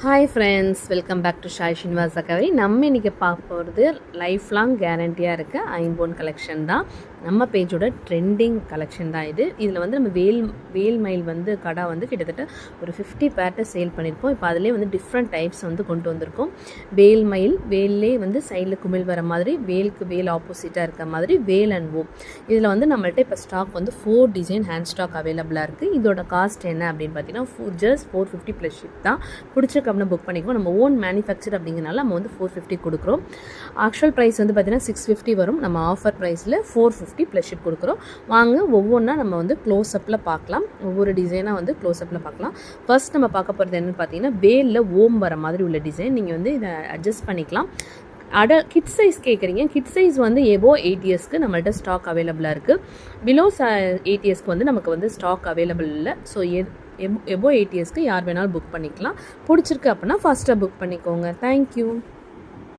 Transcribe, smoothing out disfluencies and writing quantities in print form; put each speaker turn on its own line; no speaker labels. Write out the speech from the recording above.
Hi friends, welcome back to Shai Shinivas அக்கவரி. நம்ம இன்றைக்கி பார்க்க போகிறது லைஃப் லாங் கேரண்டியாக இருக்க ஐம்போன் கலெக்ஷன் தான். நம்ம பேஜோட ட்ரெண்டிங் கலெக்ஷன் தான் இது. இதில் வந்து நம்ம வேல் மயில் வந்து கடை வந்து கிட்டத்தட்ட ஒரு 50 பேர்ட்டை சேல் பண்ணியிருப்போம். இப்போ அதிலே வந்து டிஃப்ரெண்ட் டைப்ஸ் வந்து கொண்டு வந்திருக்கோம். வேல் மயில், வேல்லே வந்து சைடில் குமிழ் வர மாதிரி, வேலுக்கு வேல் ஆப்போசிட்டாக இருக்க மாதிரி வேல் அண்ட் ஓம். இதில் வந்து நம்மள்ட்ட இப்போ ஸ்டாக் வந்து 4 டிசைன் ஹேண்ட் ஸ்டாக் அவைலபிளாக இருக்குது. இதோட காஸ்ட் என்ன அப்படின்னு பார்த்தீங்கன்னா ஜஸ்ட் 450 ப்ளஸ் ஷிப் தான். பிடிச்ச கம்பெனி புக் பண்ணிக்குவோம். நம்ம ஓன் மேனுஃபேக்சர் அப்படிங்கிறனால நம்ம வந்து 450 கொடுக்குறோம். ஆக்சுவல் ப்ரைஸ் வந்து பார்த்தீங்கன்னா 650 வரும். நம்ம ஆஃபர் ப்ரைஸில் 450 ப்ளஸ் ஷிப் கொடுக்குறோம். வாங்க ஒவ்வொன்றா நம்ம வந்து க்ளோஸ்அப்பில் பார்க்கலாம். ஒவ்வொரு டிசைனாக வந்து க்ளோஸ்அப்பில் பார்க்கலாம். ஃபர்ஸ்ட் நம்ம பார்க்க போகிறது என்னென்னு பார்த்தீங்கன்னா வேலில் ஓம் வர மாதிரி உள்ள டிசைன். நீங்கள் வந்து இதை அட்ஜஸ்ட் பண்ணிக்கலாம். கிட் சைஸ் கேட்குறீங்க. கிட் சைஸ் வந்து எபோ 8 இயர்ஸ்க்கு நம்மள்ட்ட ஸ்டாக் அவைலபிளாக இருக்குது. பிலோ 8 இயர்ஸ்க்கு வந்து நமக்கு வந்து ஸ்டாக் அவைலபிள் இல்லை. ஸோ எபோ 8 இயர்ஸ்க்கு யார் வேணாலும் புக் பண்ணிக்கலாம். பிடிச்சிருக்கு அப்படின்னா ஃபாஸ்ட்டாக புக் பண்ணிக்கோங்க. தேங்க்யூ.